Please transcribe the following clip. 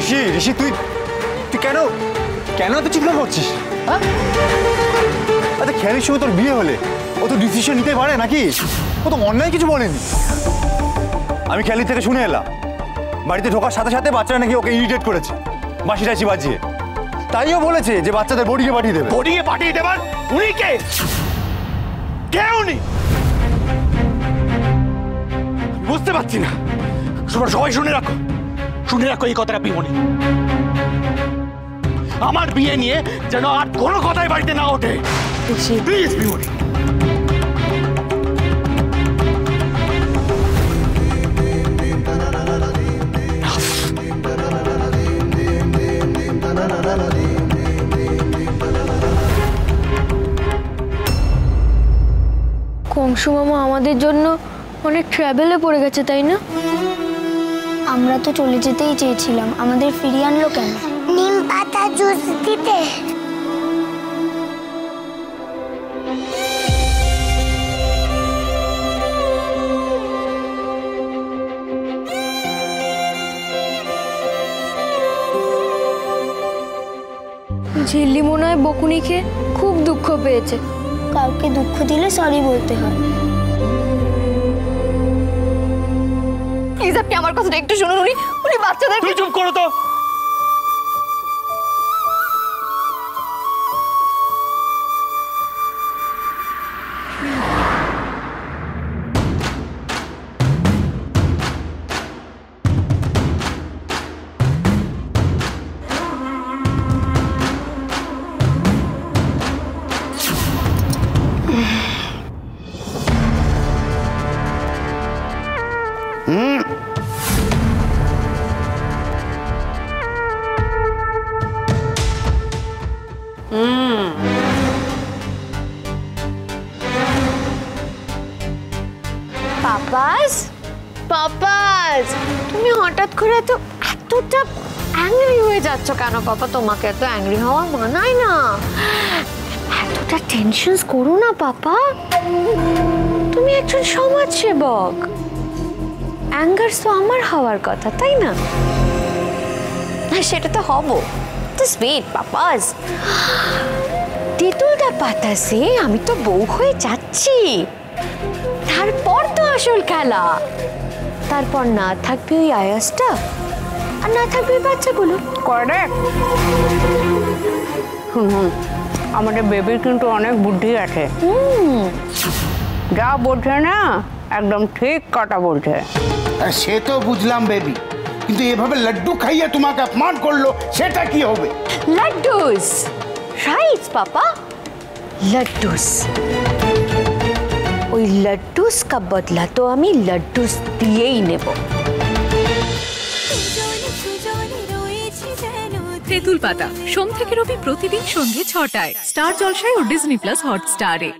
ঋষি ঋষি তুই তুই কেন কেন এত চিৎকার করছিস? হ্যাঁ, আচ্ছা খেয়ালির সঙ্গে তোর বিয়ে হলে ও তো ডিসিশন নিতে পারে নাকি? ও তো অন্যায় কিছু বলেনি। আমি খেয়ালির থেকে শুনে এলাম বাড়িতে ঢোকার সাথে সাথে বাচ্চারা নাকি ওকে ইরিটেট করেছে বাঁশি টাইসি বাজিয়ে। তাইও বলেছে যে বাচ্চাদের বডিকে পাঠিয়ে দেবে। বডিকে পাঠিয়ে দেবার উনি কে? কে উনি? বুঝতে পারছি না। সবাই শুনে রাখো এই কথাটা পিমনি। আমার বিয়ে নিয়ে যেন আর কোনো কথাই বাড়িতে না ওঠে, প্লিজ পিমনি। কংসু মামা আমাদের জন্য অনেক ট্রাভেলে পড়ে গেছে, তাই না? আমরা তো চলে যেতেই চেয়েছিলাম, আমাদের ফিরিয়ে আনলো কেন? নিম পাতা জুস দিতে। ঝিল্লি মনে হয় বকুনি খেয়ে খুব দুঃখ পেয়েছে। কাউকে দুঃখ দিলে সরি বলতে হয়। প্লিজ আপনি আমার কথাটা একটু শুনুন। উনি বাচ্চাদের। তুই চুপ করো তো। পাপাস, তুমি হঠাৎ করে এতটা অ্যাংরি হয়ে যাচ্ছ কেন? পাপা, তোমাকে এত অ্যাংরি হওয়া মানায় না। এতটা টেনশন করো না পাপা। তুমি একজন সমাজ সেবক। অ্যাঙ্গার তো আমার হওয়ার কথা, তাই না? সেটা তো হবো। সুইট পাপাস, তেঁতুলটা পাতাসে আমি তো বউ হয়ে যাচ্ছি। তারপর তো আসল খেলা। তারপর না থাকবে ওই আয়াসটা, আর না থাকবে বাচ্চাগুলো। করেক্ট। আমাদের বেবির কিন্তু অনেক বুদ্ধি আছে। যা বোঝে না একদম ঠিক কথা বলছে। সে তো বুঝলাম বেবি, কিন্তু এভাবে লাড্ডু খাইয়ে তোমাকে অপমান করলো, সেটা কি হবে? লাড্ডুস, রাইট পাপা, লাড্ডুস। ওই লাড্ডুস কা বদলা তো আমি লাড্ডুস দিয়েই নেব। তেঁতুল পাতা সোম থেকে রবি প্রতিদিন সন্ধ্যে ৬টায় স্টার জলসায় ও ডিজনি প্লাস হটস্টারে।